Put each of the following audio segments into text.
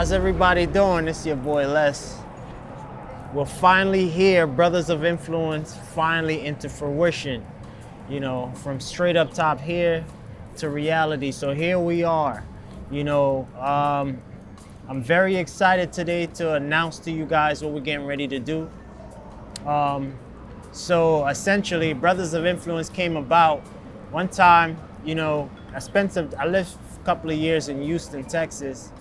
How's everybody doing? It's your boy Les. We're finally here, Brothers of Influence, finally into fruition. You know, from straight up top here to reality. So here we are. I'm very excited today to announce to you guys what we're getting ready to do. So essentially, Brothers of Influence came about one time. I lived a couple of years in Houston, Texas,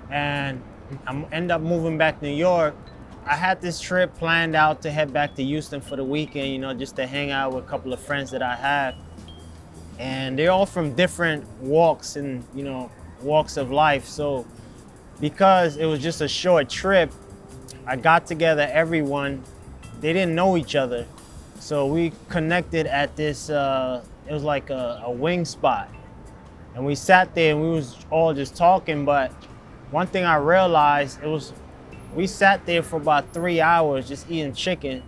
and I ended up moving back to New York. I had this trip planned out to head back to Houston for the weekend, just to hang out with a couple of friends that I have. And they're all from different walks and, walks of life. So because it was just a short trip, I got together everyone. They didn't know each other. So we connected at this, it was like a wing spot. And we sat there and we was all just talking, but one thing I realized, we sat there for about 3 hours just eating chicken,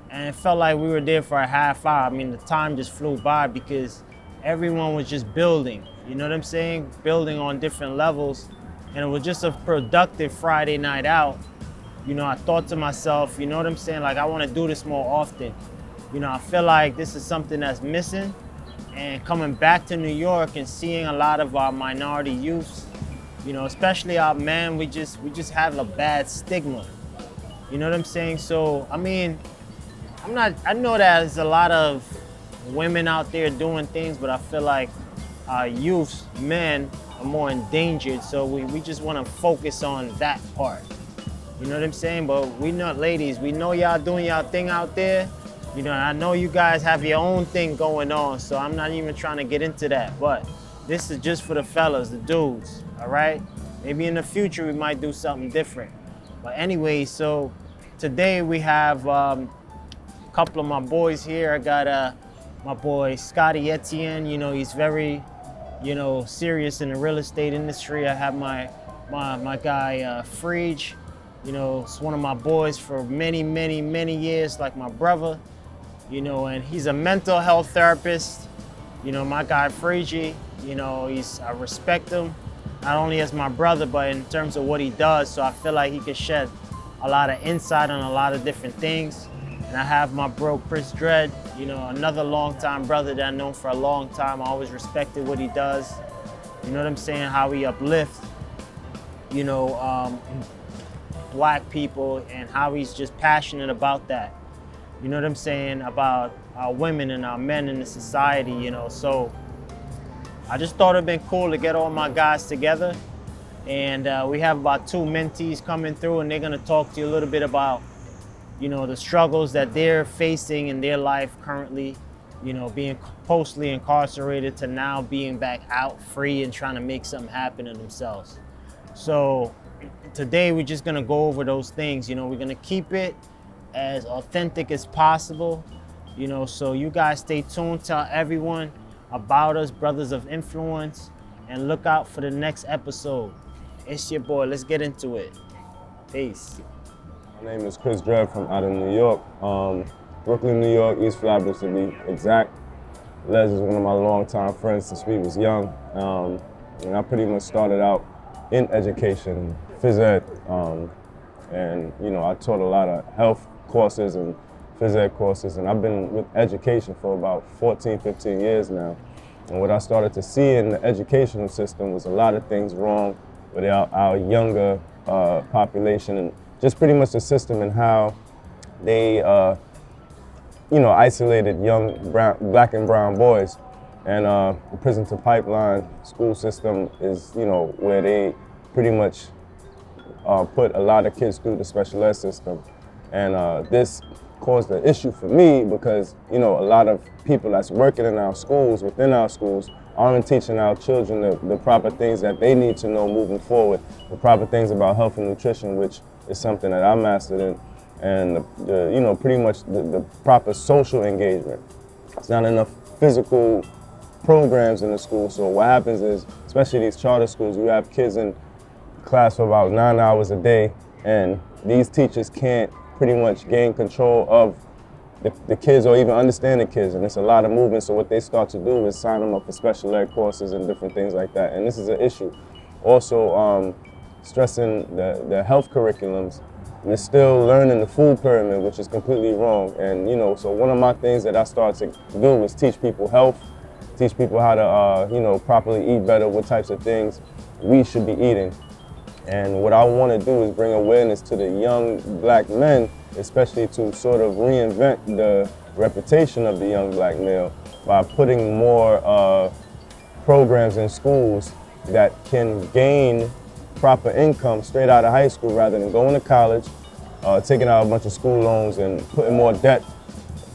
and it felt like we were there for a half hour. I mean, the time just flew by because everyone was just building, you know what I'm saying? Building on different levels, and it was just a productive Friday night out. I thought to myself, you know what I'm saying? Like, I want to do this more often. I feel like this is something that's missing, and coming back to New York and seeing a lot of our minority youths, especially our men, we just have a bad stigma. You know what I'm saying? So, I mean, I know that there's a lot of women out there doing things, but I feel like our youths, men, are more endangered. So we just want to focus on that part. You know what I'm saying? But we know, ladies, we know y'all doing y'all thing out there. I know you guys have your own thing going on, so I'm not even trying to get into that. But this is just for the fellas, the dudes, all right? Maybe in the future we might do something different. But anyway, so today we have a couple of my boys here. I got my boy Scotty Etienne. He's very, serious in the real estate industry. I have my guy Frege. It's one of my boys for many, many, many years, like my brother. And he's a mental health therapist. My guy Frege, I respect him, not only as my brother, but in terms of what he does. So I feel like he can shed a lot of insight on a lot of different things. And I have my bro, Chris Dredd, another longtime brother that I've known for a long time. I always respected what he does. You know what I'm saying? How he uplifts, Black people, and how he's just passionate about that. You know what I'm saying? About our women and our men in the society, So I just thought it'd been cool to get all my guys together. And we have about 2 mentees coming through, and they're gonna talk to you a little bit about, the struggles that they're facing in their life currently, being postly incarcerated to now being back out free and trying to make something happen to themselves. So today we're just gonna go over those things. We're gonna keep it as authentic as possible. So you guys stay tuned, tell everyone about us, Brothers of Influence, and look out for the next episode. It's your boy, let's get into it. Peace. My name is Chris Dredd from out of New York, Brooklyn, New York, East Flatbush to be exact. Les is one of my longtime friends since we was young. And I pretty much started out in education, phys ed, and I taught a lot of health courses and phys ed courses, and I've been with education for about 14, 15 years now. And what I started to see in the educational system was a lot of things wrong with our younger population, and just pretty much the system and how they, isolated young Black and brown boys. And the prison to pipeline school system is, where they pretty much put a lot of kids through the special ed system. And this caused an issue for me because, a lot of people that's working in our schools, within our schools, aren't teaching our children the proper things that they need to know moving forward, the proper things about health and nutrition, which is something that I mastered in, and pretty much the proper social engagement. It's not enough physical programs in the school. So what happens is, especially these charter schools, you have kids in class for about 9 hours a day, and these teachers can't pretty much gain control of the kids or even understand the kids, and it's a lot of movement. So what they start to do is sign them up for special ed courses and different things like that, and this is an issue. Also, stressing the health curriculums. We're still learning the food pyramid, which is completely wrong. And so one of my things that I started to do is teach people health, teach people how to properly eat better, what types of things we should be eating. And what I want to do is bring awareness to the young black men, especially to sort of reinvent the reputation of the young black male by putting more programs in schools that can gain proper income straight out of high school rather than going to college, taking out a bunch of school loans and putting more debt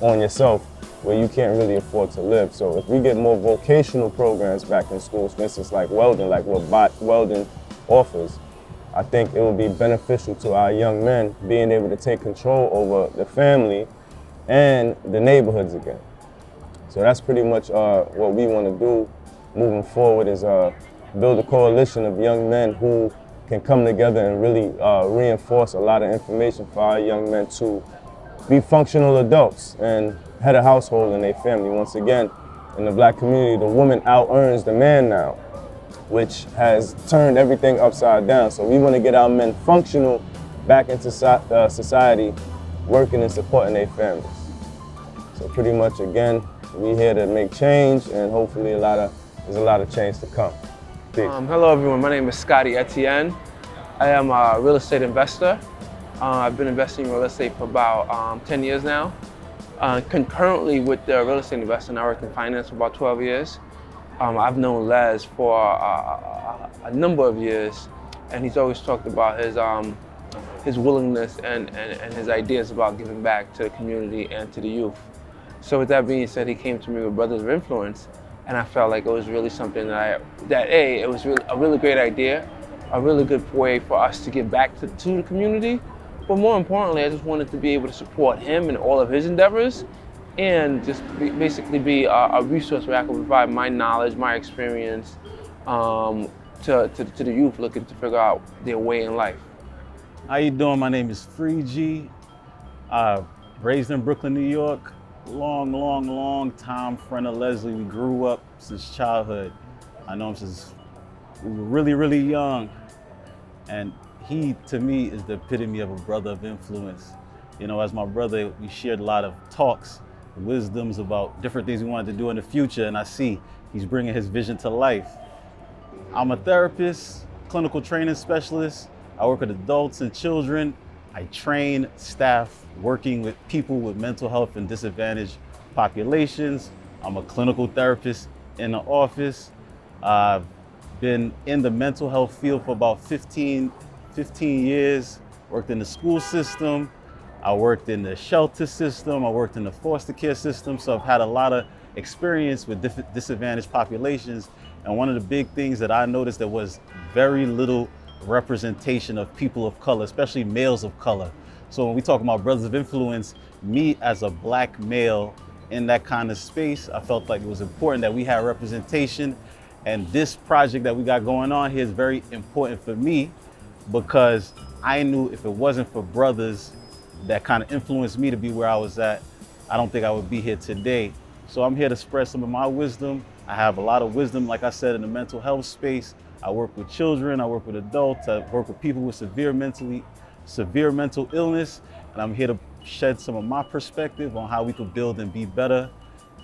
on yourself where you can't really afford to live. So if we get more vocational programs back in schools, for instance, like welding, like what welding offers, I think it will be beneficial to our young men being able to take control over the family and the neighborhoods again. So that's pretty much what we want to do moving forward is build a coalition of young men who can come together and really reinforce a lot of information for our young men to be functional adults and head a household in their family. Once again, in the black community, the woman out-earns the man now, which has turned everything upside down. So we want to get our men functional back into society, working and supporting their families. So pretty much, again, we're here to make change, and hopefully there's a lot of change to come. Hello everyone, my name is Scotty Etienne. I am a real estate investor. I've been investing in real estate for about 10 years now. Concurrently with the real estate investing, I worked in finance for about 12 years. I've known Les for a number of years, and he's always talked about his willingness and his ideas about giving back to the community and to the youth. So with that being said, he came to me with Brothers of Influence, and I felt like it was really something it was really a really great idea, a really good way for us to give back to the community. But more importantly, I just wanted to be able to support him in all of his endeavors and just basically be a resource where I can provide my knowledge, my experience to the youth looking to figure out their way in life. How you doing? My name is Free G. Raised in Brooklyn, New York. Long time friend of Leslie. We grew up since childhood. I know him since we were really young. And he, to me, is the epitome of a brother of influence. As my brother, we shared a lot of talks, wisdoms about different things we wanted to do in the future, and I see he's bringing his vision to life. I'm a therapist, clinical training specialist. I work with adults and children. I train staff working with people with mental health and disadvantaged populations. I'm a clinical therapist in the office. I've been in the mental health field for about 15 years, worked in the school system. I worked in the shelter system. I worked in the foster care system. So I've had a lot of experience with disadvantaged populations. And one of the big things that I noticed, there was very little representation of people of color, especially males of color. So when we talk about brothers of influence, me as a black male in that kind of space, I felt like it was important that we had representation. And this project that we got going on here is very important for me because I knew if it wasn't for brothers that kind of influenced me to be where I was at, I don't think I would be here today. So I'm here to spread some of my wisdom. I have a lot of wisdom, like I said, in the mental health space. I work with children, I work with adults, I work with people with severe mental illness, and I'm here to shed some of my perspective on how we could build and be better,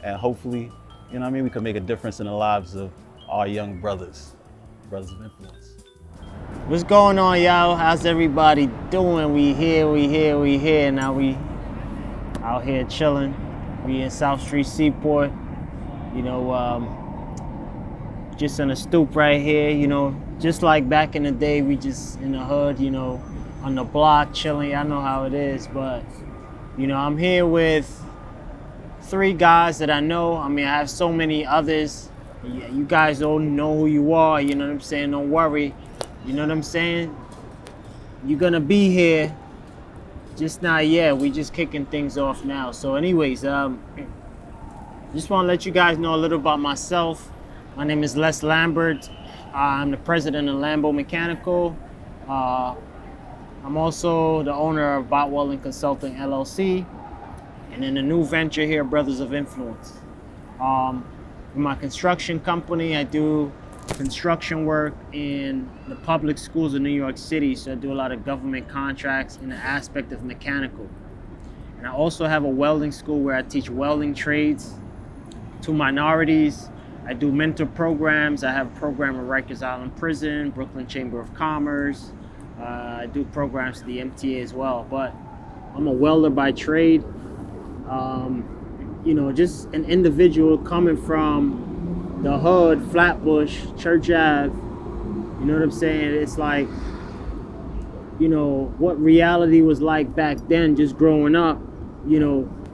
and hopefully, we can make a difference in the lives of our young brothers of influence. What's going on, y'all? How's everybody doing? We here. Now we out here chilling. We in South Street Seaport. Just on a stoop right here, just like back in the day, we just in the hood, on the block chilling. I know how it is, but I'm here with 3 guys that I know. I have so many others. Yeah, you guys don't know who you are, you know what I'm saying? Don't worry, you know what I'm saying? You're gonna be here, just not yet. We just kicking things off now. So anyways, just wanna let you guys know a little about myself. My name is Les Lambert. I'm the president of Lambo Mechanical. I'm also the owner of Botwell and Consulting LLC, and in a new venture here, Brothers of Influence. In my construction company, I do construction work in the public schools of New York City, so I do a lot of government contracts in the aspect of mechanical. And I also have a welding school where I teach welding trades to minorities. I do mentor programs. I have a program at Rikers Island Prison, Brooklyn Chamber of Commerce. I do programs to the MTA as well, but I'm a welder by trade. Just an individual coming from the hood, Flatbush, Church Ave. You know what I'm saying? It's like, what reality was like back then, just growing up,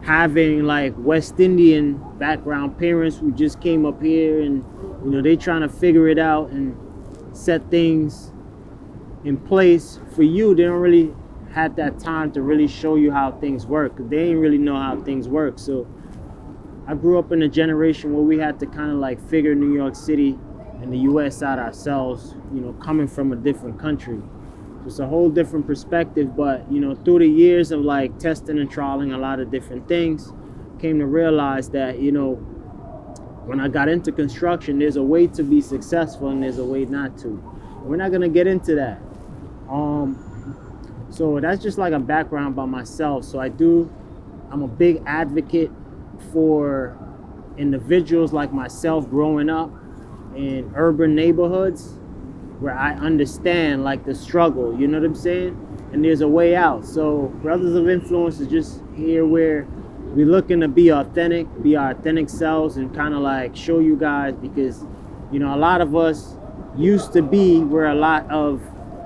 having like West Indian background parents who just came up here and, they trying to figure it out and set things in place for you. They don't really have that time to really show you how things work. They ain't really know how things work. So I grew up in a generation where we had to kind of like figure New York City and the US out ourselves, coming from a different country. It's a whole different perspective, but through the years of like testing and trialing a lot of different things, came to realize that, when I got into construction, there's a way to be successful and there's a way not to. We're not gonna get into that. So that's just like a background by myself. So I'm a big advocate for individuals like myself growing up in urban neighborhoods where I understand like the struggle, you know what I'm saying? And there's a way out. So Brothers of Influence is just here where we're looking to be authentic, be our authentic selves, and kind of like show you guys, because, a lot of us used to be where a lot of,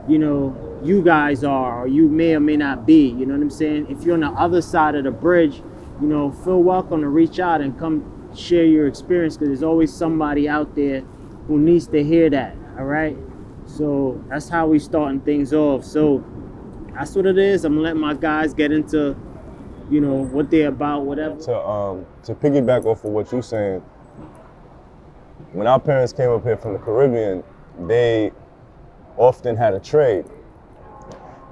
you guys are, or you may or may not be, you know what I'm saying? If you're on the other side of the bridge, feel welcome to reach out and come share your experience, because there's always somebody out there who needs to hear that, all right? So that's how we starting things off. So that's what it is. I'm gonna let my guys get into, what they're about, whatever. To piggyback off of what you're saying, when our parents came up here from the Caribbean, they often had a trade.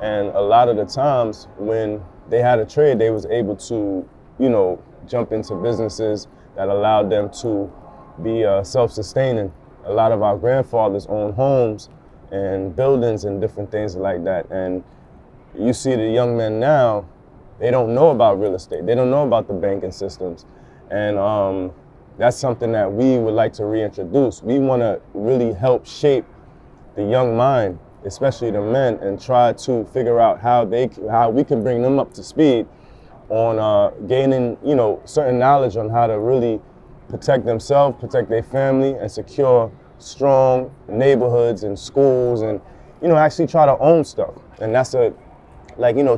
And a lot of the times when they had a trade, they was able to, jump into businesses that allowed them to be self-sustaining. A lot of our grandfathers owned homes and buildings and different things like that. And you see the young men now, they don't know about real estate. They don't know about the banking systems. And that's something that we would like to reintroduce. We want to really help shape the young mind, especially the men, and try to figure out how we can bring them up to speed on gaining, certain knowledge on how to really protect themselves, protect their family, and secure strong neighborhoods and schools, and actually try to own stuff. And that's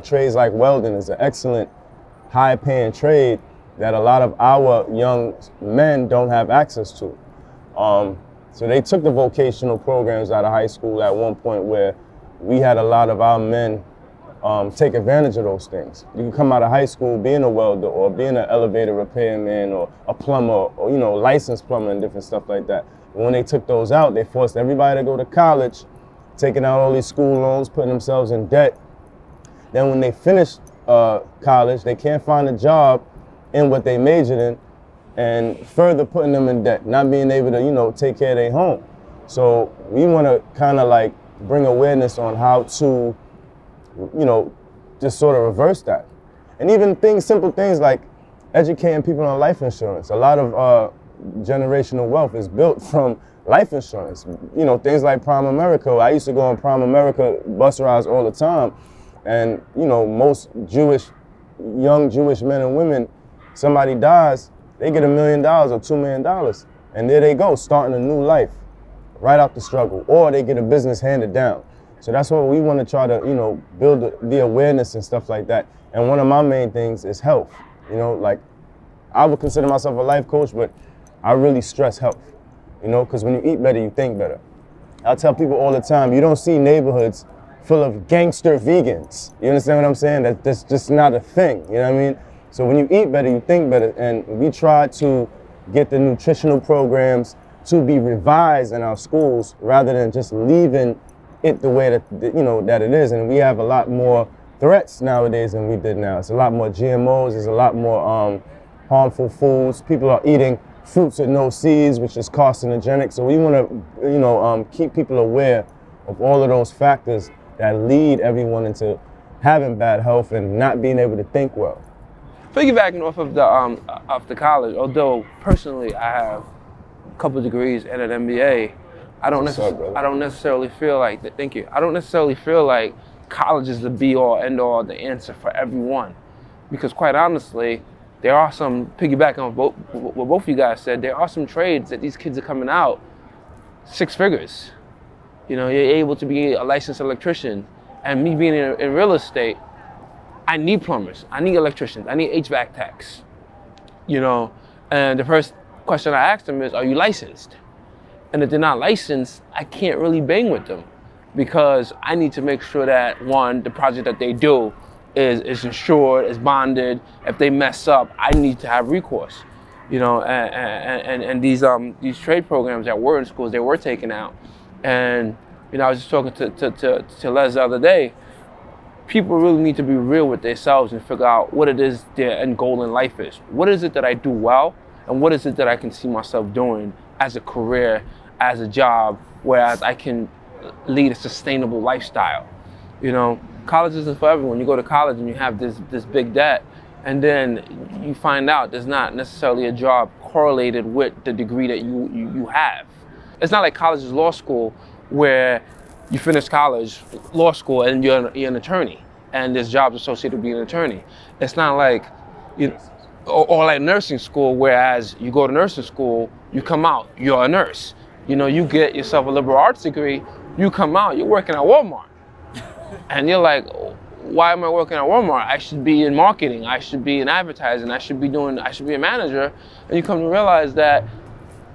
trades like welding is an excellent high-paying trade that a lot of our young men don't have access to. So they took the vocational programs out of high school at one point, where we had a lot of our men take advantage of those things. You can come out of high school being a welder or being an elevator repairman or a plumber or, licensed plumber and different stuff like that. And when they took those out, they forced everybody to go to college, taking out all these school loans, putting themselves in debt. Then when they finish college, they can't find a job in what they majored in, and further putting them in debt, not being able to, take care of their home. So we want to kind of like bring awareness on how to, just sort of reverse that. And even simple things like educating people on life insurance. A lot of generational wealth is built from life insurance. Things like Prime America. I used to go on Prime America bus rides all the time. And, most young Jewish men and women, somebody dies, they get $1 million or $2 million. And there they go, starting a new life right out the struggle. Or they get a business handed down. So that's what we want to try to, build the awareness and stuff like that. And one of my main things is health. I would consider myself a life coach, but I really stress health, because when you eat better, you think better. I tell people all the time, you don't see neighborhoods full of gangster vegans. You understand what I'm saying? That's just not a thing, you know what I mean? So when you eat better, you think better. And we try to get the nutritional programs to be revised in our schools rather than just leaving it the way that it is. And we have a lot more threats nowadays than we did now. It's a lot more GMOs, there's a lot more harmful foods. People are eating fruits with no seeds, which is carcinogenic. So we want to, keep people aware of all of those factors that lead everyone into having bad health and not being able to think well. Piggybacking off of the college, although personally I have a couple of degrees and an MBA, I don't necessarily feel like that. Thank you. I don't necessarily feel like college is the be all end all, the answer for everyone, because quite honestly, there are some, piggybacking on what both of you guys said, there are some trades that these kids are coming out 6 figures. You know, you're able to be a licensed electrician, and me being in real estate, I need plumbers, I need electricians, I need HVAC techs. You know, and the first question I asked them is, are you licensed? And if they're not licensed, I can't really bang with them, because I need to make sure that, one, the project that they do is insured, is bonded. If they mess up, I need to have recourse. You know, and these trade programs that were in schools, they were taken out. And, you know, I was just talking to Les the other day. People really need to be real with themselves and figure out what it is their end goal in life is. What is it that I do well, and what is it that I can see myself doing as a career, as a job, whereas I can lead a sustainable lifestyle. You know, college isn't for everyone. You go to college and you have this big debt, and then you find out there's not necessarily a job correlated with the degree that you have. It's not like college is law school, where you finish college, law school, and you're an attorney, and there's jobs associated with being an attorney. It's not like, you know, or like nursing school, whereas you go to nursing school, you come out, you're a nurse. You know, you get yourself a liberal arts degree, you come out, you're working at Walmart. And you're like, why am I working at Walmart? I should be in marketing, I should be in advertising, I should be a manager. And you come to realize that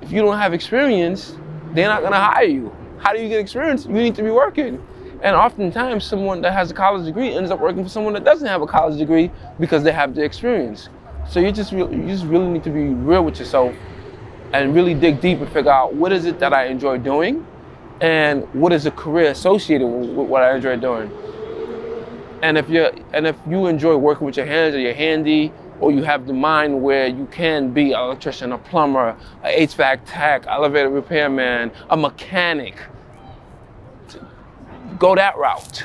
if you don't have experience, they're not gonna hire you. How do you get experience? You need to be working. And oftentimes someone that has a college degree ends up working for someone that doesn't have a college degree because they have the experience. So you just really need to be real with yourself and really dig deep and figure out, what is it that I enjoy doing, and what is a career associated with what I enjoy doing. And if you enjoy working with your hands, or you're handy, or you have the mind where you can be an electrician, a plumber, a HVAC tech, elevator repairman, a mechanic, go that route.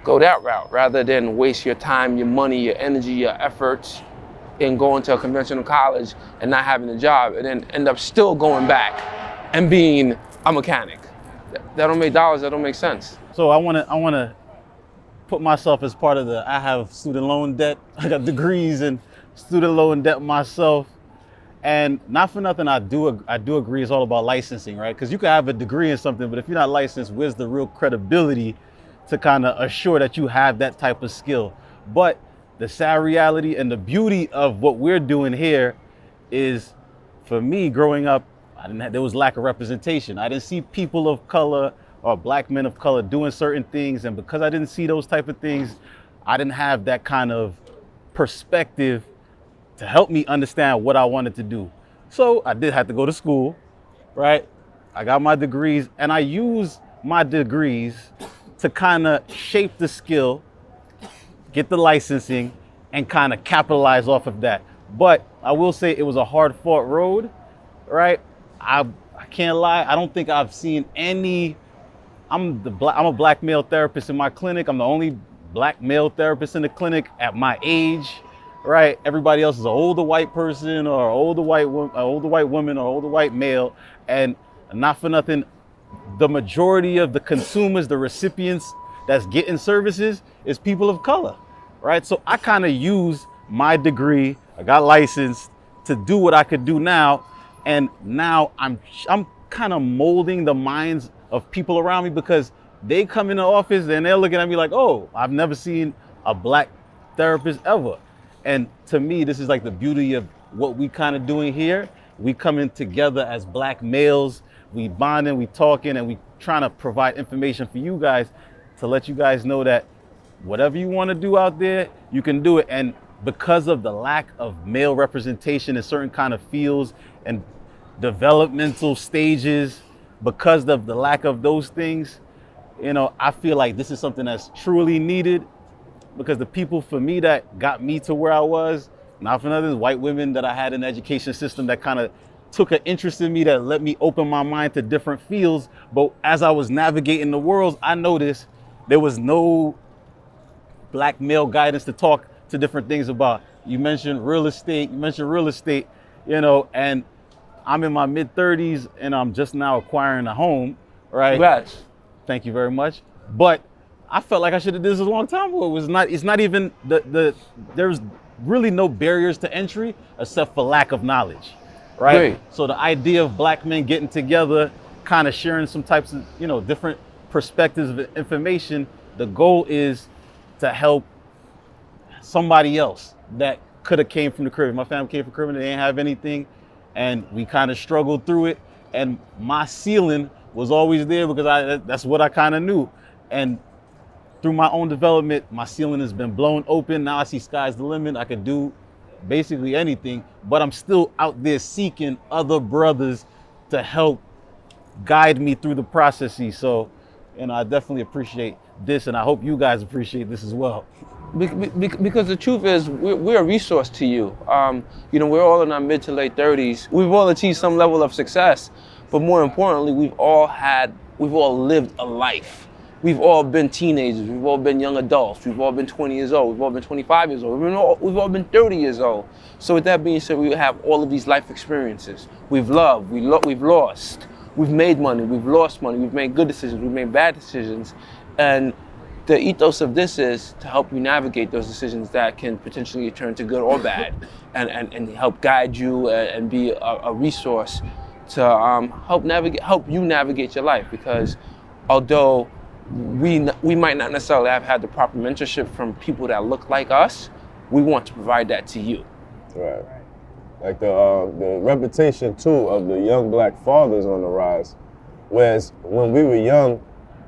Go that route rather than waste your time, your money, your energy, your efforts in going to a conventional college and not having a job, and then end up still going back and being a mechanic. That don't make dollars, that don't make sense. So I wanna put myself as part of I have student loan debt. I got degrees in student loan debt myself. And not for nothing, I do agree it's all about licensing, right? Because you can have a degree in something, but if you're not licensed, where's the real credibility to kind of assure that you have that type of skill? But the sad reality and the beauty of what we're doing here is, for me, growing up, there was lack of representation. I didn't see people of color or black men of color doing certain things. And because I didn't see those type of things, I didn't have that kind of perspective to help me understand what I wanted to do. So I did have to go to school, right? I got my degrees, and I used my degrees to kind of shape the skill, get the licensing, and kind of capitalize off of that. But I will say it was a hard fought road, right? I can't lie, I don't think I've seen any. I'm a black male therapist in my clinic. I'm the only black male therapist in the clinic at my age, right? Everybody else is an older white person, or an older white woman, or older white male. And not for nothing, the majority of the consumers, the recipients that's getting services, is people of color, right? So I kind of use my degree, I got licensed to do what I could do now. And now I'm kind of molding the minds of people around me, because they come in the office and they're looking at me like, oh, I've never seen a black therapist ever. And to me, this is like the beauty of what we kind of doing here. We coming together as black males, we bonding, we talking, and we trying to provide information for you guys to let you guys know that whatever you want to do out there, you can do it. And because of the lack of male representation in certain kind of fields and developmental stages, because of the lack of those things, you know, I feel like this is something that's truly needed, because the people for me that got me to where I was, not for others, white women that I had in the education system that kind of took an interest in me, that let me open my mind to different fields. But as I was navigating the world, I noticed there was no black male guidance to talk to different things about. You mentioned real estate, and I'm in my mid 30s and I'm just now acquiring a home, right? Congrats. Thank you very much. But I felt like I should have did this a long time ago. It's not even there's really no barriers to entry except for lack of knowledge, right? Great. So the idea of black men getting together, kind of sharing some types of, different perspectives of information, the goal is to help somebody else that could have came from the Caribbean. My family came from the Caribbean, they didn't have anything, and we kind of struggled through it. And my ceiling was always there because that's what I kind of knew. And through my own development, my ceiling has been blown open. Now I see sky's the limit. I could do basically anything, but I'm still out there seeking other brothers to help guide me through the processes. So, I definitely appreciate this, and I hope you guys appreciate this as well. Because the truth is, we're a resource to you. We're all in our mid to late 30s. We've all achieved some level of success, but more importantly, we've all lived a life. We've all been teenagers. We've all been young adults. We've all been 20 years old. We've all been 25 years old. We've all been 30 years old. So with that being said, we have all of these life experiences. We've loved, we've lost, we've made money, we've lost money, we've made good decisions, we've made bad decisions. And the ethos of this is to help you navigate those decisions that can potentially turn to good or bad, and help guide you and be a resource to help you navigate your life. Because although we might not necessarily have had the proper mentorship from people that look like us, we want to provide that to you. Right. Like the reputation too of the young black fathers on the rise. Whereas when we were young,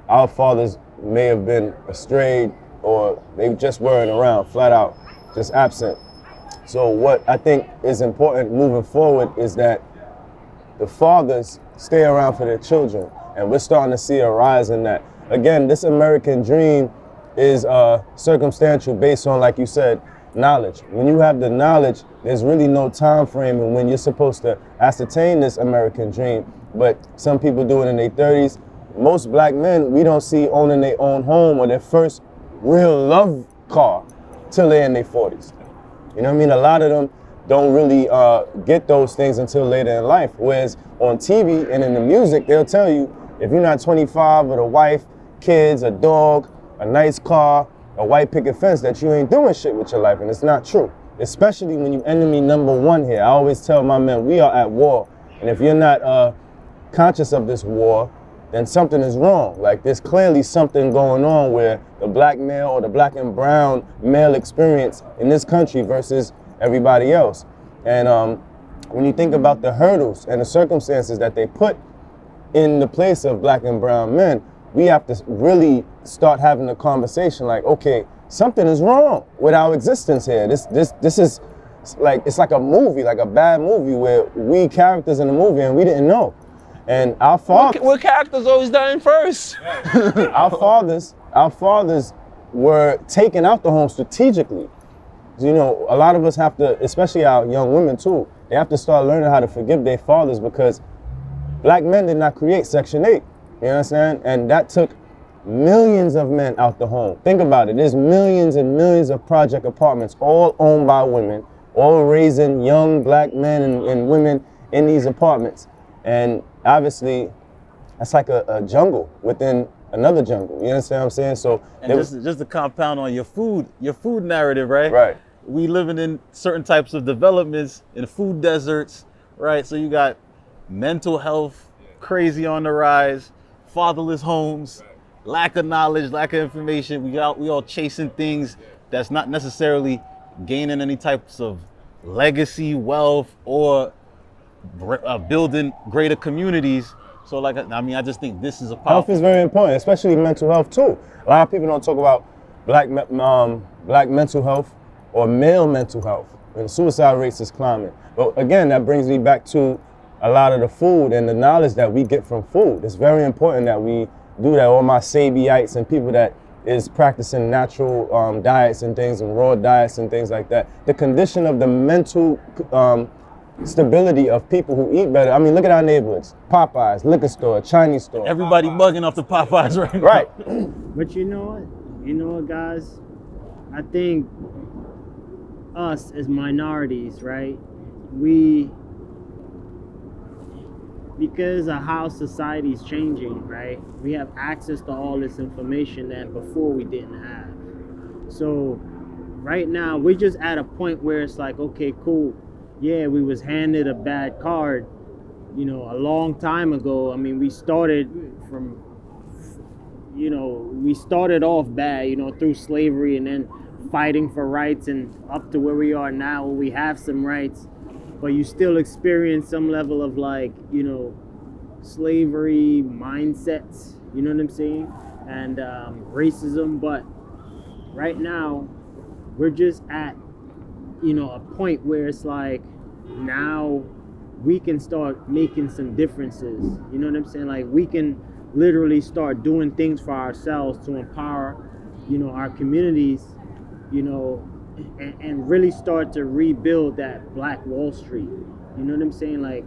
our fathers may have been estrayed, or they just weren't around, flat out, just absent. So what I think is important moving forward is that the fathers stay around for their children, and we're starting to see a rise in that. Again, this American dream is circumstantial, based on, like you said, knowledge. When you have the knowledge, there's really no time frame and when you're supposed to ascertain this American dream. But some people do it in their 30s. Most black men, we don't see owning their own home or their first real love car till they're in their 40s. You know what I mean? A lot of them don't really get those things until later in life. Whereas on TV and in the music, they'll tell you, if you're not 25 with a wife, kids, a dog, a nice car, a white picket fence, that you ain't doing shit with your life. And it's not true. Especially when you enemy number one here. I always tell my men, we are at war. And if you're not conscious of this war, then something is wrong. Like, there's clearly something going on where the black male or the black and brown male experience in this country versus everybody else. And when you think about the hurdles and the circumstances that they put in the place of black and brown men, we have to really start having a conversation like, okay, something is wrong with our existence here. This is like, it's like a movie, like a bad movie where we characters in the movie and we didn't know. And our fathers, what characters always dying first? our fathers were taken out the home strategically. You know, a lot of us have to, especially our young women too, they have to start learning how to forgive their fathers, because black men did not create Section 8. You understand? And that took millions of men out the home. Think about it. There's millions and millions of project apartments, all owned by women, all raising young black men and women in these apartments. And obviously, that's like a jungle within another jungle. You understand what I'm saying? So, and just to compound on your food narrative, right? Right. We living in certain types of developments, in food deserts, right? So you got mental health crazy on the rise, fatherless homes, lack of knowledge, lack of information. We all chasing things that's not necessarily gaining any types of legacy, wealth, or building greater communities. So I just think this is a powerful. Health is very important, especially mental health too. A lot of people don't talk about black mental health or male mental health, and suicide rates is climbing. But again, that brings me back to a lot of the food and the knowledge that we get from food. It's very important that we do that. All my Sabeites and people that is practicing natural diets and things and raw diets and things like that. The condition of the mental stability of people who eat better. I mean, look at our neighborhoods. Popeyes, liquor store, Chinese store. Everybody bugging off the Popeyes right now. Right. But you know what? You know what, guys? I think us as minorities, right? Because of how society's changing, right? We have access to all this information that before we didn't have. So right now, we're just at a point where it's like, okay, cool. Yeah, we was handed a bad card, you know, a long time ago. I mean, we started off bad, you know, through slavery and then fighting for rights and up to where we are now where we have some rights, but you still experience some level of, like, you know, slavery mindsets, you know what I'm saying? And racism. But right now, we're just at, you know, a point where it's like, now we can start making some differences, you know what I'm saying? Like, we can literally start doing things for ourselves to empower, you know, our communities, you know, and really start to rebuild that Black Wall Street, you know what I'm saying? Like,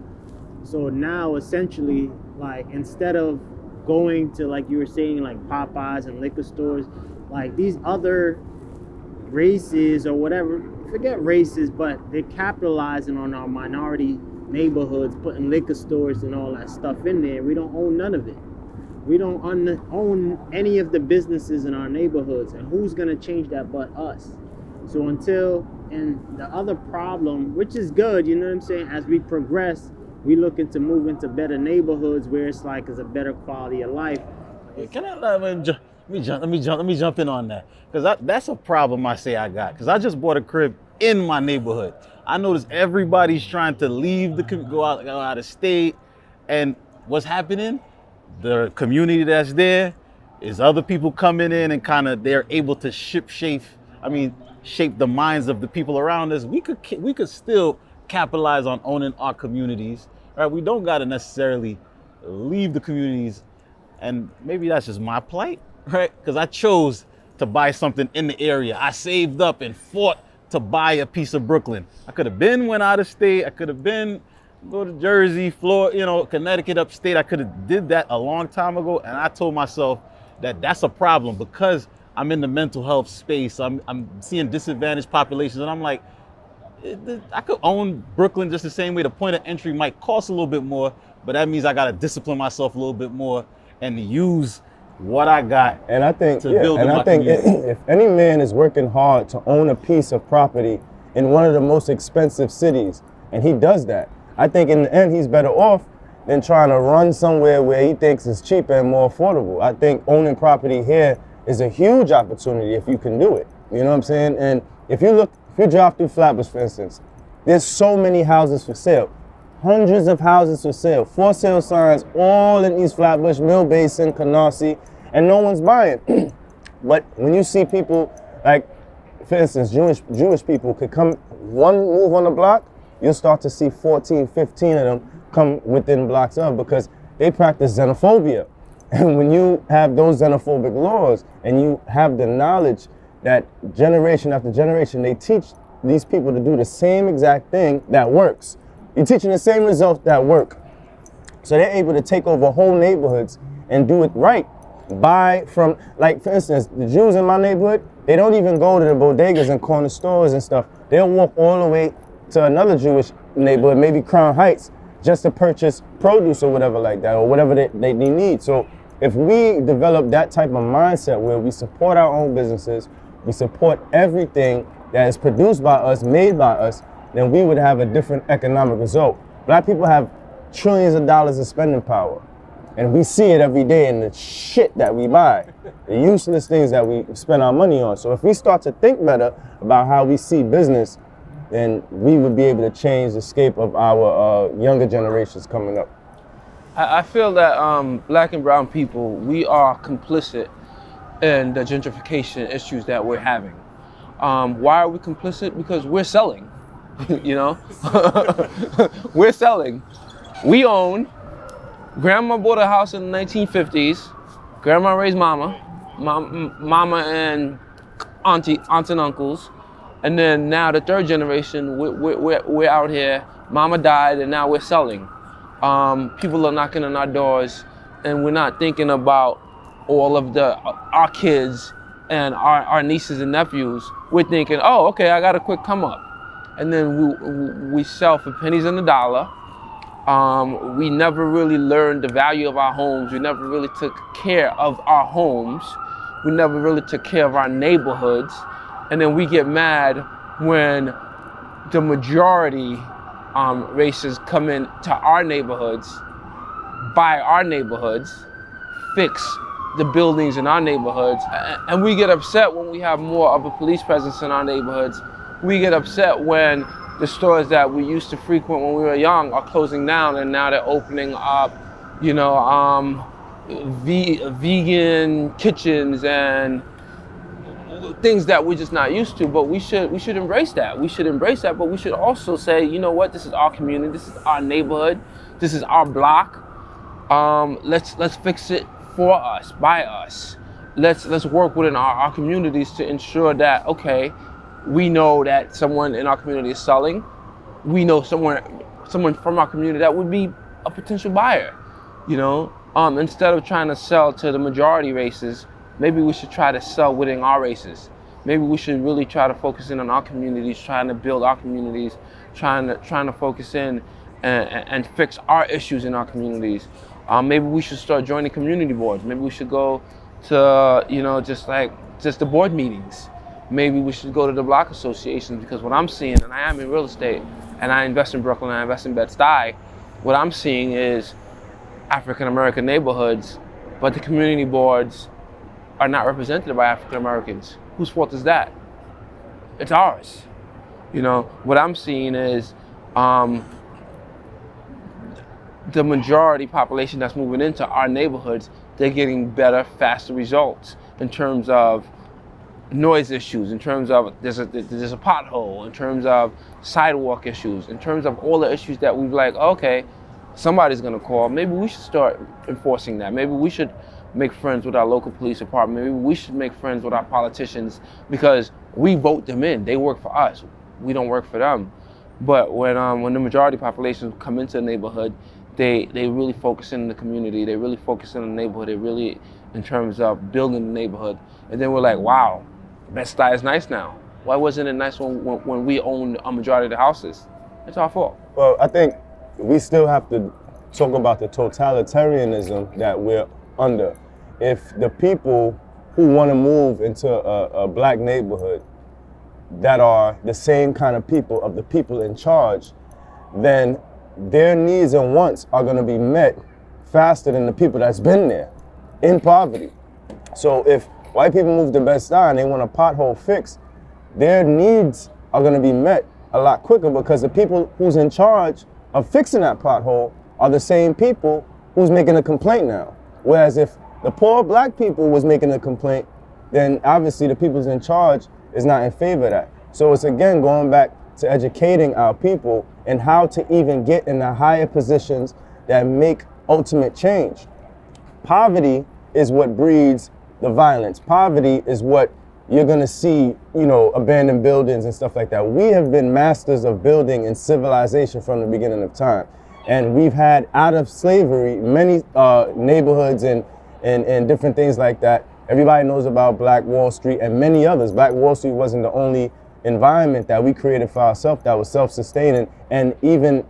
so now essentially, like, instead of going to, like you were saying, like Popeyes and liquor stores, like these other races or whatever, forget races, but they're capitalizing on our minority neighborhoods, putting liquor stores and all that stuff in there. We don't own none of it. We don't own any of the businesses in our neighborhoods, and who's gonna change that but us? So and the other problem, which is good, you know what I'm saying, as we progress, we looking to move into better neighborhoods where it's like it's a better quality of life. Can I let me jump in on that, because that's a problem I say I got, because I just bought a crib in my neighborhood. I noticed everybody's trying to leave go out of state, and what's happening? The community that's there is other people coming in and kind of they're able to shape the minds of the people around us. We could still capitalize on owning our communities, right? We don't got to necessarily leave the communities, and maybe that's just my plight, right? Because I chose to buy something in the area. I saved up and fought to buy a piece of Brooklyn. I could have went out of state. I could have go to Jersey, Florida, you know, Connecticut, upstate. I could have did that a long time ago, and I told myself that that's a problem because I'm in the mental health space. I'm seeing disadvantaged populations, and I'm like, I could own Brooklyn just the same way. The point of entry might cost a little bit more, but that means I got to discipline myself a little bit more and use what I got. And I think, to build and I think if any man is working hard to own a piece of property in one of the most expensive cities, and he does that, I think in the end he's better off than trying to run somewhere where he thinks it's cheaper and more affordable. I think owning property here is a huge opportunity if you can do it. You know what I'm saying? And if you drive through Flatbush, for instance, there's so many houses for sale. Hundreds of houses for sale. For sale signs all in East Flatbush, Mill Basin, Canarsie, and no one's buying. But when you see people, like, for instance, Jewish people could come one move on the block, you'll start to see 14, 15 of them come within blocks of, because they practice xenophobia. And when you have those xenophobic laws and you have the knowledge that generation after generation, they teach these people to do the same exact thing that works. You're teaching the same results that work. So they're able to take over whole neighborhoods and do it right. Buy from, like, for instance, the Jews in my neighborhood, they don't even go to the bodegas and corner stores and stuff. They'll walk all the way to another Jewish neighborhood, maybe Crown Heights, just to purchase produce or whatever like that, or whatever they need. So if we develop that type of mindset where we support our own businesses, we support everything that is produced by us, made by us, then we would have a different economic result. Black people have trillions of dollars of spending power, and we see it every day in the shit that we buy, the useless things that we spend our money on. So if we start to think better about how we see business, then we would be able to change the scape of our younger generations coming up. I feel that Black and brown people, we are complicit in the gentrification issues that we're having. Why are we complicit? Because we're selling, you know? We're selling. We own. Grandma bought a house in the 1950s. Grandma raised mama. mama and aunts and uncles, and then now the third generation, we're out here. Mama died, and now we're selling. People are knocking on our doors, and we're not thinking about all of our kids and our nieces and nephews. We're thinking, oh, okay, I got a quick come up, and then we sell for pennies on the dollar. We never really learned the value of our homes. We never really took care of our homes. We never really took care of our neighborhoods. And then we get mad when the majority races come into our neighborhoods, buy our neighborhoods, fix the buildings in our neighborhoods. And we get upset when we have more of a police presence in our neighborhoods. We get upset when the stores that we used to frequent when we were young are closing down, and now they're opening up, vegan kitchens and things that we're just not used to. But we should embrace that. We should embrace that, but we should also say, you know what, this is our community, this is our neighborhood, this is our block. Let's fix it for us, by us. Let's work within our communities to ensure that, okay, we know that someone in our community is selling. We know someone from our community that would be a potential buyer. Instead of trying to sell to the majority races, maybe we should try to sell within our races. Maybe we should really try to focus in on our communities, trying to build our communities, trying to focus in and fix our issues in our communities. Maybe we should start joining community boards. Maybe we should go to, just the board meetings. Maybe we should go to the block associations, because what I'm seeing, and I am in real estate, and I invest in Brooklyn, I invest in Bed-Stuy, what I'm seeing is African American neighborhoods, but the community boards are not represented by African Americans. Whose fault is that? It's ours. What I'm seeing is the majority population that's moving into our neighborhoods, they're getting better, faster results in terms of noise issues, in terms of there's a pothole, in terms of sidewalk issues, in terms of all the issues that we've okay, somebody's gonna call. Maybe we should start enforcing that. Maybe we should make friends with our local police department. Maybe we should make friends with our politicians, because we vote them in. They work for us. We don't work for them. But when the majority population come into the neighborhood, they really focus in the community. They really focus in the neighborhood. They really, in terms of building the neighborhood. And then we're like, wow, Bed-Stuy is nice now. Why wasn't it nice when we owned a majority of the houses? It's our fault. Well, I think we still have to talk about the totalitarianism that we're under. If the people who want to move into a black neighborhood that are the same kind of people of the people in charge, then their needs and wants are going to be met faster than the people that's been there in poverty. So if white people move to Bed-Stuy and they want a pothole fixed, their needs are going to be met a lot quicker, because the people who's in charge of fixing that pothole are the same people who's making a complaint now. Whereas if the poor black people was making a complaint, then obviously the people who's in charge is not in favor of that. So it's again going back to educating our people and how to even get in the higher positions that make ultimate change. Poverty is what breeds the violence. Poverty is what you're gonna see, abandoned buildings and stuff like that. We have been masters of building and civilization from the beginning of time. And we've had, out of slavery, many neighborhoods and different things like that. Everybody knows about Black Wall Street and many others. Black Wall Street wasn't the only environment that we created for ourselves that was self-sustaining and even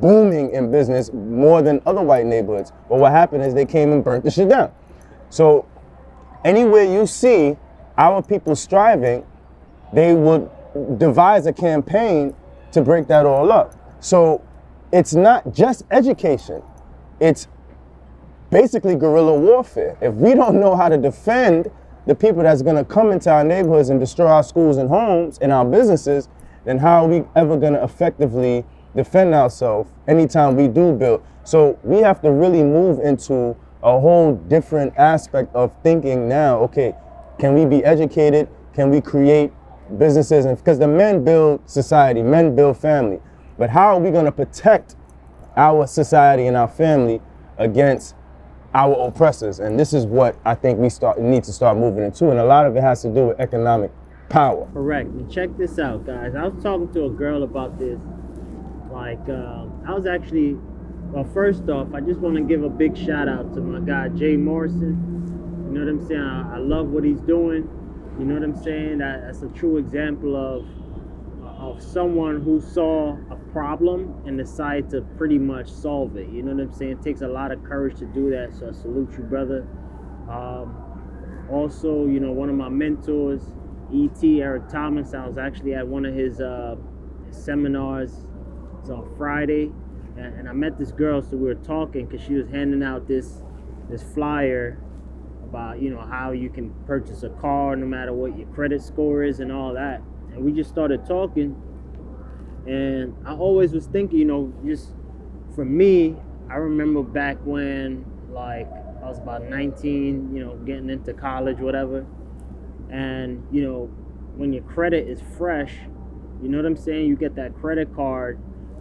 booming in business more than other white neighborhoods. But what happened is they came and burnt the shit down. So anywhere you see our people striving, they would devise a campaign to break that all up. So it's not just education, it's basically guerrilla warfare. If we don't know how to defend the people that's gonna come into our neighborhoods and destroy our schools and homes and our businesses, then how are we ever gonna effectively defend ourselves anytime we do build? So we have to really move into a whole different aspect of thinking now. Okay, can we be educated? Can we create businesses? And because the men build society, men build family. But how are we gonna protect our society and our family against our oppressors. And this is what I think we need to start moving into. And a lot of it has to do with economic power. Correct. And check this out, guys. I was talking to a girl about this. Like, I was actually, well, first off, I just want to give a big shout out to my guy, Jay Morrison. You know what I'm saying? I love what he's doing. You know what I'm saying? That's a true example of someone who saw a problem and decided to pretty much solve it. You know what I'm saying? It takes a lot of courage to do that, so I salute you, brother. Also, you know, one of my mentors, E.T. Eric Thomas, I was actually at one of his seminars. It's on Friday, and I met this girl, so we were talking because she was handing out this flyer about, you know, how you can purchase a car no matter what your credit score is and all that. And we just started talking, and I always was thinking, you know, just for me, I remember back when, like, I was about 19, you know, getting into college, whatever, and, you know, when your credit is fresh, you know what I'm saying, you get that credit card.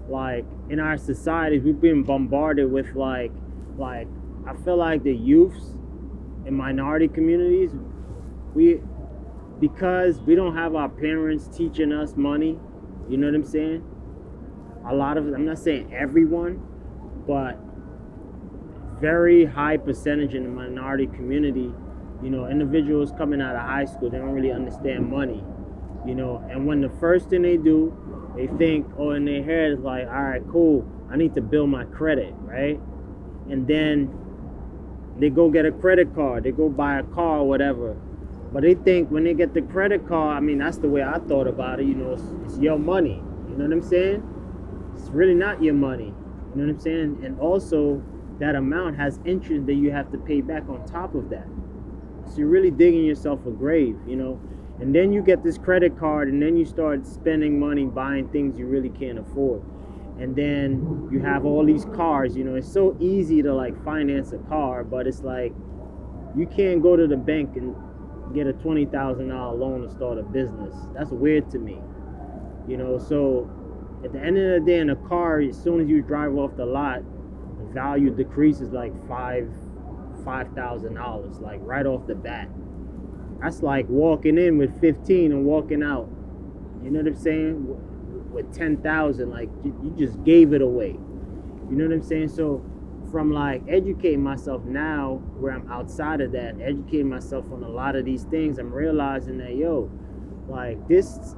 Like, in our societies, we've been bombarded with, like I feel like the youths in minority communities, because we don't have our parents teaching us money, you know what I'm saying? A lot of, I'm not saying everyone, but very high percentage in the minority community, you know, individuals coming out of high school, they don't really understand money, you know, and when the first thing they do, they think, oh, in their head is like, all right, cool, I need to build my credit, right? And then they go get a credit card, they go buy a car or whatever. But they think when they get the credit card, I mean, that's the way I thought about it, you know, it's your money, you know what I'm saying? It's really not your money, you know what I'm saying? And also, that amount has interest that you have to pay back on top of that. So you're really digging yourself a grave, you know? And then you get this credit card, and then you start spending money buying things you really can't afford. And then you have all these cars, you know, it's so easy to like finance a car, but it's like, you can't go to the bank and get a $20,000 loan to start a business. That's weird to me, you know. So at the end of the day, in a car, as soon as you drive off the lot, the value decreases like $5,000, like right off the bat. That's like walking in with 15 and walking out, you know what I'm saying, with 10,000. Like, you just gave it away, you know what I'm saying? So from like educating myself now, where I'm outside of that, educating myself on a lot of these things, I'm realizing that, yo, like these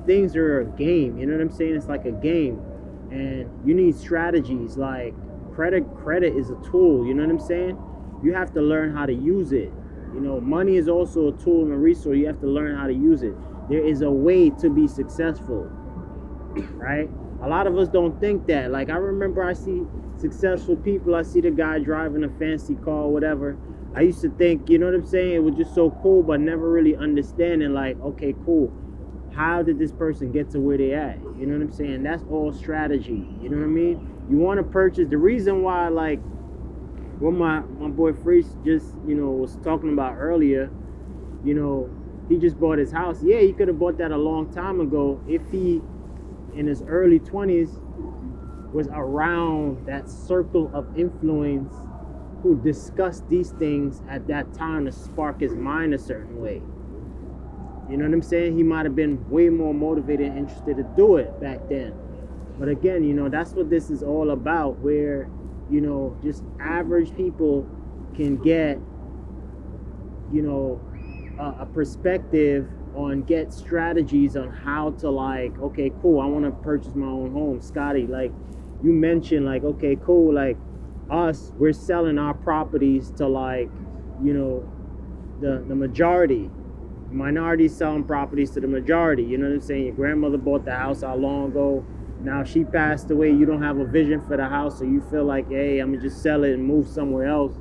things are a game, you know what I'm saying? It's like a game, and you need strategies. Like credit is a tool, you know what I'm saying? You have to learn how to use it. You know, money is also a tool and a resource. You have to learn how to use it. There is a way to be successful, right? A lot of us don't think that. Like, I remember I see successful people, I see the guy driving a fancy car or whatever. I used to think, you know what I'm saying, it was just so cool, but never really understanding, like, okay, cool, how did this person get to where they at? You know what I'm saying? That's all strategy, you know what I mean? You want to purchase, the reason why, like, what my boy Freeze just, you know, was talking about earlier, you know, he just bought his house. Yeah, he could have bought that a long time ago if he, in his early 20s, was around that circle of influence who discussed these things at that time to spark his mind a certain way. You know what I'm saying? He might have been way more motivated and interested to do it back then. But again, you know, that's what this is all about, where, you know, just average people can get, you know, a perspective on, get strategies on how to, like, okay, cool, I want to purchase my own home. Scotty, like, you mentioned, like, okay, cool, like, us, we're selling our properties to, like, you know, the majority. Minorities selling properties to the majority, you know what I'm saying? Your grandmother bought the house how long ago? Now she passed away, you don't have a vision for the house, so you feel like, hey, I'm gonna just sell it and move somewhere else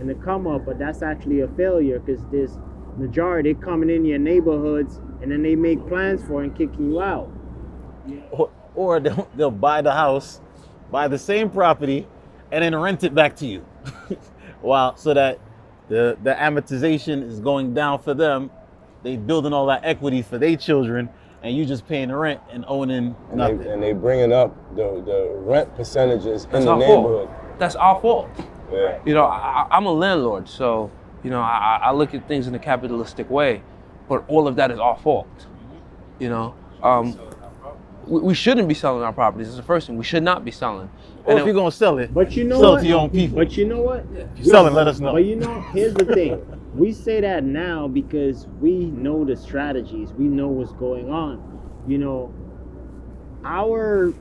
and to come up. But that's actually a failure, because this majority, they coming in your neighborhoods and then they make plans for it and kicking you out. Or they'll buy the house, buy the same property, and then rent it back to you. Wow, so that the amortization is going down for them. They building all that equity for their children, and you just paying the rent and owning nothing. And they bringing up the rent percentages in the neighborhood. That's our fault. Yeah. You know, I'm a landlord, so, you know, I look at things in a capitalistic way, but all of that is our fault. You know, we shouldn't be selling our properties. That's the first thing. We should not be selling. Or if you're gonna sell it, But you know sell what? it to your own people. But you know what? If you're selling, let us know. But you know, here's the thing. We say that now because we know the strategies. We know what's going on. You know, our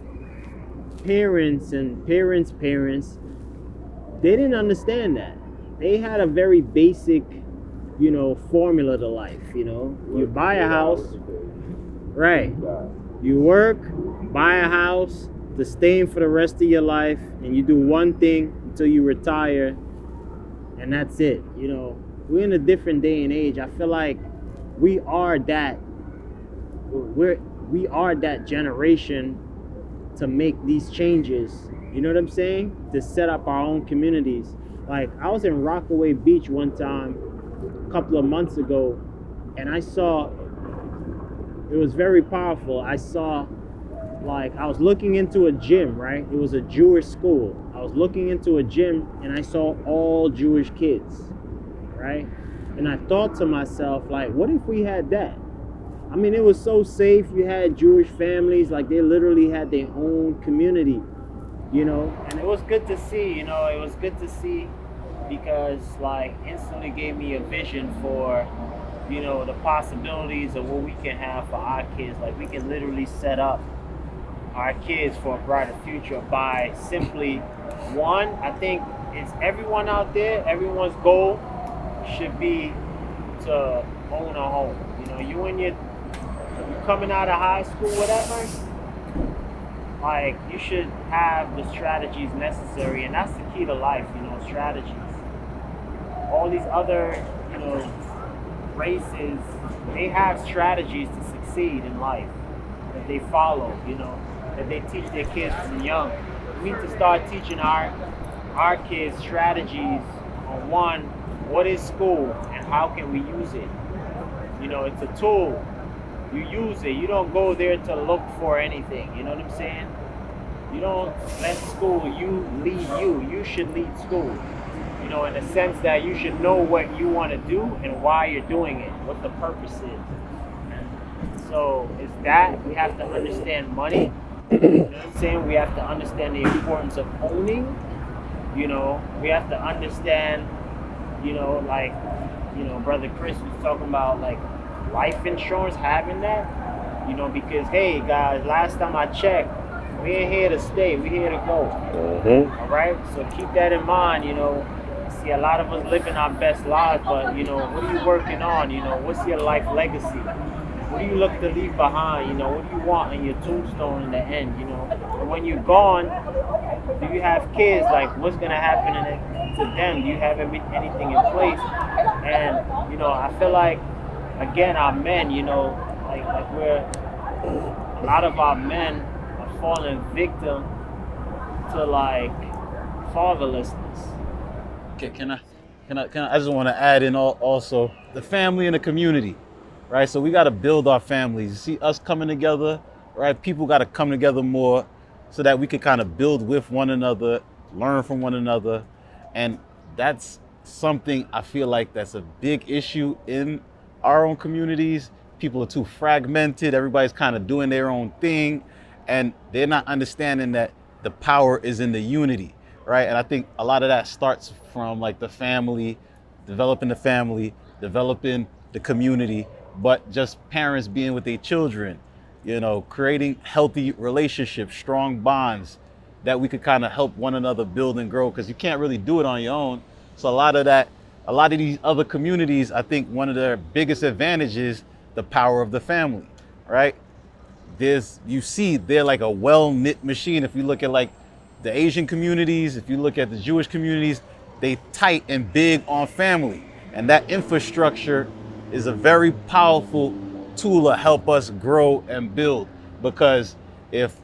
parents and parents, they didn't understand that. They had a very basic, you know, formula to life. You know, you buy a house, right? You work, buy a house to stay in for the rest of your life, and you do one thing until you retire, and that's it. You know, we're in a different day and age. I feel like we are that generation to make these changes. You know what I'm saying? To set up our own communities. Like, I was in Rockaway Beach one time a couple of months ago, and I saw, it was very powerful. I saw, like, I was looking into a gym, right? It was a Jewish school. I was looking into a gym and I saw all Jewish kids, right? And I thought to myself, like, what if we had that? I mean, it was so safe. You had Jewish families, like, they literally had their own community, you know? And it was good to see, you know, it was good to see because, like, instantly gave me a vision for, you know, the possibilities of what we can have for our kids. Like, we can literally set up our kids for a brighter future by simply, one, I think it's everyone out there, everyone's goal should be to own a home. You know, you're coming out of high school, whatever, like, you should have the strategies necessary, and that's the key to life, you know, strategies. All these other, you know, races, they have strategies to succeed in life that they follow, you know, that they teach their kids from young. We need to start teaching our kids strategies on, one, what is school and how can we use it? You know, it's a tool. You use it. You don't go there to look for anything. You know what I'm saying? You don't let school lead you. You should lead school. You know, in the sense that you should know what you want to do and why you're doing it, what the purpose is. So it's that we have to understand money. You know what I'm saying? We have to understand the importance of owning. You know, we have to understand, you know, like, you know, Brother Chris was talking about, like, life insurance, having that, you know, because, hey, guys, last time I checked, we ain't here to stay, we here to go. All right? So keep that in mind, you know. See, a lot of us living our best lives, but, you know, what are you working on? You know, what's your life legacy? What do you look to leave behind? You know, what do you want on your tombstone in the end, you know? And when you're gone, do you have kids? Like, what's going to happen to them? Do you have anything in place? And, you know, I feel like, again, our men, you know, like a lot of our men are falling victim to, like, fatherlessness. Okay, can I? I just want to add in also the family and the community, right? So we got to build our families. You see us coming together, right? People got to come together more so that we can kind of build with one another, learn from one another. And that's something I feel like that's a big issue in our own communities. People are too fragmented. Everybody's kind of doing their own thing, and they're not understanding that the power is in the unity, right? And I think a lot of that starts from, like, the family, developing the community, but just parents being with their children, you know, creating healthy relationships, strong bonds that we could kind of help one another build and grow, because you can't really do it on your own. So a lot of these other communities, I think one of their biggest advantages, the power of the family, right? They're like a well-knit machine. If you look at, like, the Asian communities, if you look at the Jewish communities, they tight and big on family. And that infrastructure is a very powerful tool to help us grow and build. Because if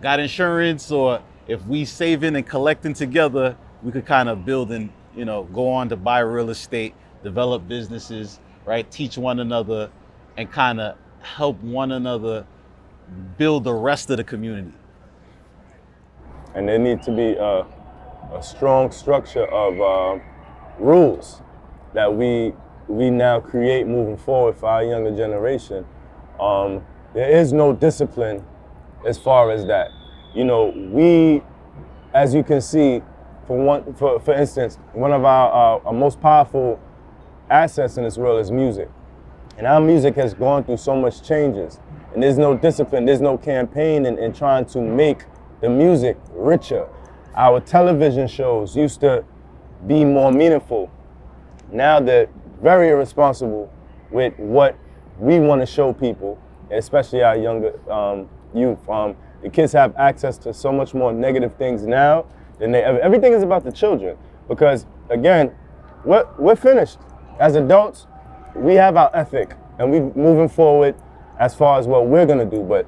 got insurance, or if we saving and collecting together, we could kind of build and, you know, go on to buy real estate, develop businesses, right? Teach one another and kind of help one another build the rest of the community. And there need to be a strong structure of rules that we now create moving forward for our younger generation. There is no discipline as far as that. You know, we, as you can see, for instance, one of our most powerful assets in this world is music. And our music has gone through so much changes. And there's no discipline, there's no campaign in trying to make the music richer. Our television shows used to be more meaningful. Now they're very irresponsible with what we want to show people, especially our younger youth. The kids have access to so much more negative things now than they ever. Everything is about the children because, again, we're finished. As adults, we have our ethic and we're moving forward as far as what we're gonna do, but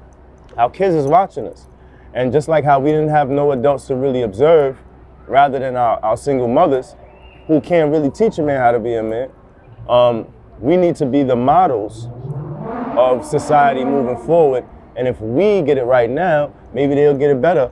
our kids is watching us. And just like how we didn't have no adults to really observe, rather than our single mothers, who can't really teach a man how to be a man, we need to be the models of society moving forward. And if we get it right now, maybe they'll get it better,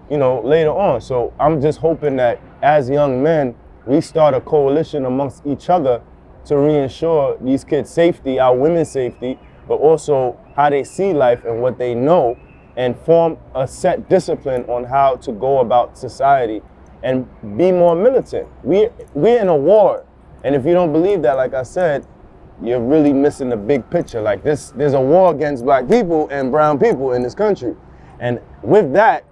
you know, later on. So I'm just hoping that as young men, we start a coalition amongst each other to reinsure these kids' safety, our women's safety, but also how they see life and what they know, and form a set discipline on how to go about society and be more militant. We're in a war. And if you don't believe that, like I said, you're really missing the big picture. Like there's a war against black people and brown people in this country. And with that,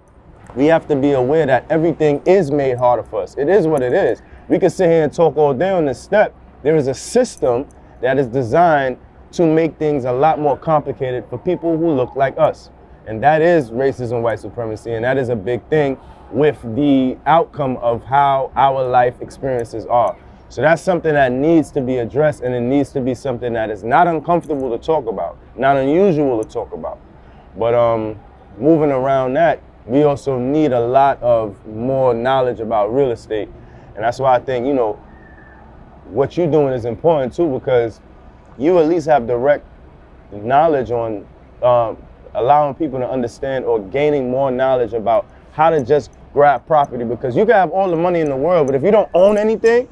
we have to be aware that everything is made harder for us. It is what it is. We can sit here and talk all day on this step. There is a system that is designed to make things a lot more complicated for people who look like us. And that is racism, white supremacy, and that is a big thing with the outcome of how our life experiences are. So that's something that needs to be addressed, and it needs to be something that is not uncomfortable to talk about, not unusual to talk about. But moving around that, we also need a lot of more knowledge about real estate. And that's why I think, you know, what you're doing is important too, because you at least have direct knowledge on allowing people to understand or gaining more knowledge about how to just grab property. Because you can have all the money in the world, but if you don't own anything,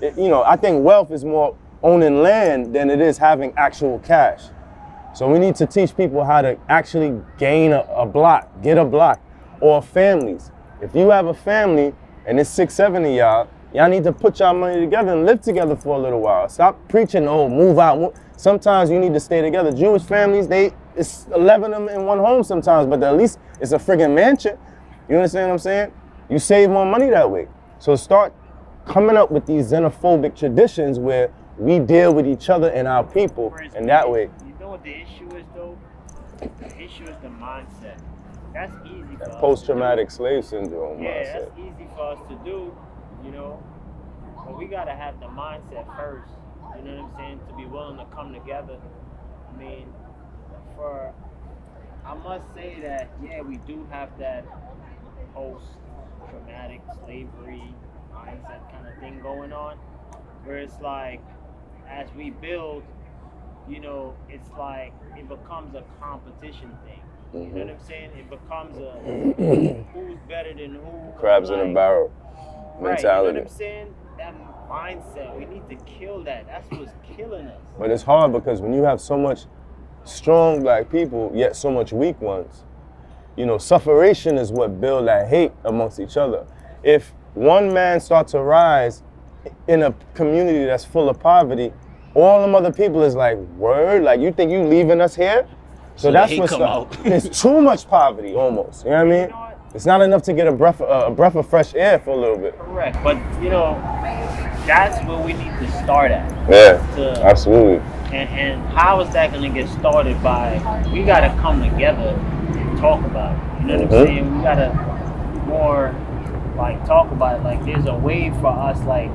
you know, I think wealth is more owning land than it is having actual cash. So we need to teach people how to actually gain a block, get a block, or families. If you have a family and it's 6, 7 of y'all need to put y'all money together and live together for a little while. Stop preaching, oh, move out. Sometimes you need to stay together. Jewish families, it's 11 of them in one home sometimes, but at least it's a friggin' mansion. You understand what I'm saying? You save more money that way. So start coming up with these xenophobic traditions where we deal with each other and our people, and that way. You know what the issue is, though? The issue is the mindset. That's easy for us. Post-traumatic slave syndrome. Yeah, mindset. that's easy for us to do, you know. But we gotta have the mindset first. You know what I'm saying? To be willing to come together. I mean, I must say that, yeah, we do have that post-traumatic slavery mindset kind of thing going on, where it's like, as we build, you know, it's like it becomes a competition thing. You know what I'm saying? It becomes a who's better than who. Crabs in a barrel mentality. Right, you know what I'm saying? That mindset, we need to kill that. That's what's killing us. But it's hard because when you have so much strong black people, yet so much weak ones, you know, sufferation is what builds that hate amongst each other. If one man starts to rise in a community that's full of poverty, all them other people is like, word? Like, you think you leaving us here? So that's what's it's too much poverty almost. You know what I mean? You know what? It's not enough to get a breath of fresh air for a little bit. Correct. But, you know, that's where we need to start at. Yeah, absolutely. And how is that going to get started? We got to come together and talk about it. You know what I'm saying? We got to more, like, talk about it. Like, there's a way for us, like,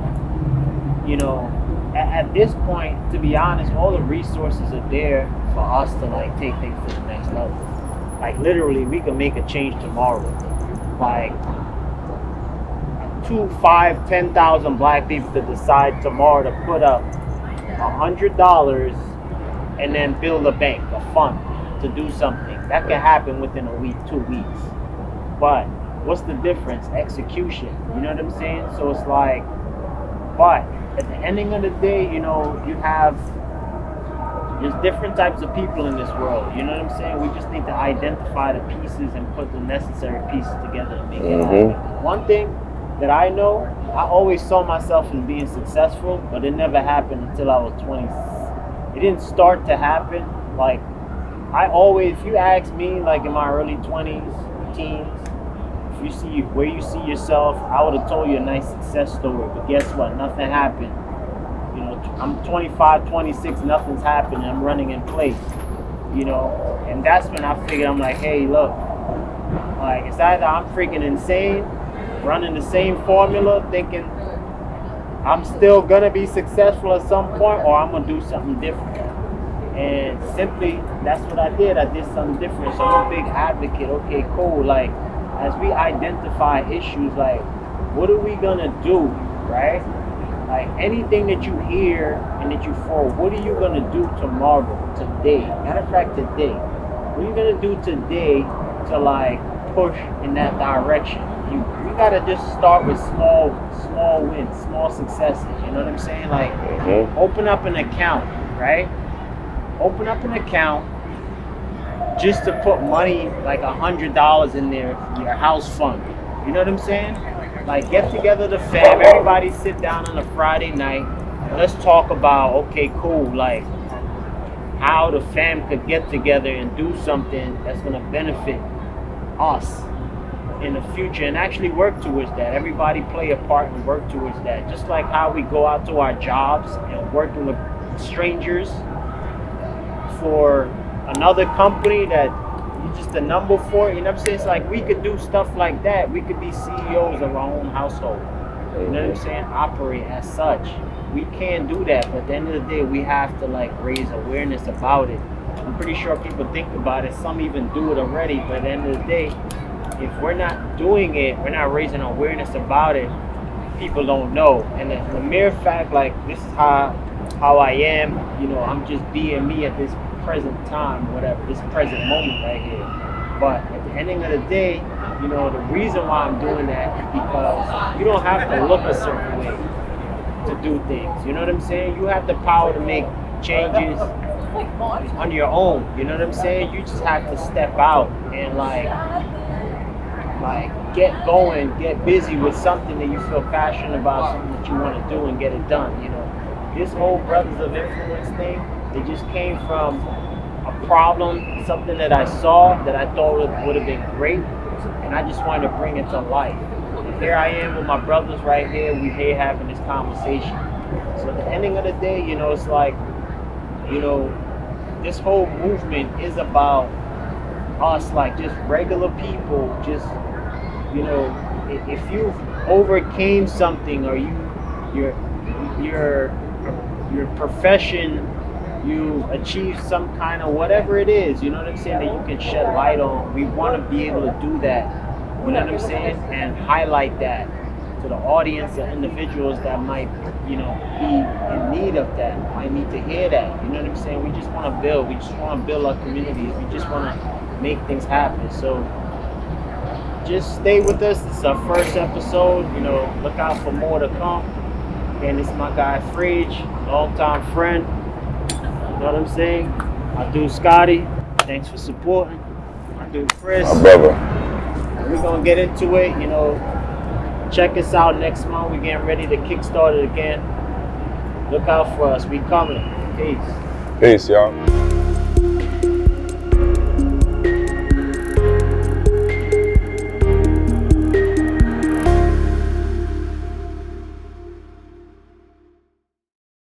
you know, at this point, to be honest, all the resources are there for us to, like, take things to the next level. Like, literally, we can make a change tomorrow. Like, 2, 5, 10,000 black people to decide tomorrow to put up $100 and then build a bank, a fund to do something. That can happen within a week, 2 weeks. But what's the difference? Execution. You know what I'm saying? So it's like, but at the ending of the day, you know, there's different types of people in this world. You know what I'm saying? We just need to identify the pieces and put the necessary pieces together to make it happen. One thing that I know, I always saw myself as being successful, but it never happened until I was 20. It didn't start to happen. Like, I always, if you ask me, like in my early 20s, teens, if you see where you see yourself, I would have told you a nice success story. But guess what? Nothing happened. You know, I'm 25, 26, nothing's happening. I'm running in place. You know, and that's when I figured, I'm like, hey, look, like, it's either I'm freaking insane, running the same formula, thinking I'm still gonna be successful at some point, or I'm gonna do something different. And simply, that's what I did. I did something different. So I'm a big advocate. Okay, cool. Like, as we identify issues, like, what are we gonna do, right? Like, anything that you hear and that you follow, what are you gonna do tomorrow, today? Matter of fact, today. What are you gonna do today to, like, push in that direction? You gotta just start with small wins, small successes. You know what I'm saying? Like, open up an account, right? Open up an account just to put money, like $100 in there, your house fund. You know what I'm saying? Like, get together the fam, everybody sit down on a Friday night. Let's talk about, okay, cool, like, how the fam could get together and do something that's gonna benefit us in the future and actually work towards that. Everybody play a part and work towards that. Just like how we go out to our jobs and working with strangers for another company that you're just a number for, you know what I'm saying? It's like, we could do stuff like that. We could be CEOs of our own household. You know what I'm saying? Operate as such. We can do that, but at the end of the day, we have to, like, raise awareness about it. I'm pretty sure people think about it. Some even do it already, but at the end of the day, if we're not doing it, we're not raising awareness about it, people don't know. And the mere fact, like, this is how I am, you know, I'm just being me at this present time, whatever, this present moment right here. But at the ending of the day, you know, the reason why I'm doing that is because you don't have to look a certain way to do things. You know what I'm saying? You have the power to make changes on your own. You know what I'm saying? You just have to step out and like get going, get busy with something that you feel passionate about, something that you want to do and get it done. You know, this whole Brothers of Influence thing, it just came from a problem, something that I saw that I thought would have been great, and I just wanted to bring it to life. Here I am with my brothers right here, we here having this conversation. So at the ending of the day, you know, it's like, you know, this whole movement is about us, like, just regular people, just, you know, if you overcame something, or your profession, you achieve some kind of whatever it is, you know what I'm saying, that you can shed light on. We want to be able to do that, you know what I'm saying, and highlight that to the audience and individuals that might, you know, be in need of that, might need to hear that. You know what I'm saying? We just want to build. We just want to build our communities. We just want to make things happen. So just stay with us. This is our first episode. You know, look out for more to come. And this is my guy Fridge, longtime friend. You know what I'm saying? My dude Scotty, thanks for supporting. My dude Chris. My brother. We're gonna get into it, you know. Check us out next month. We're getting ready to kickstart it again. Look out for us. We coming. Peace. Peace, y'all.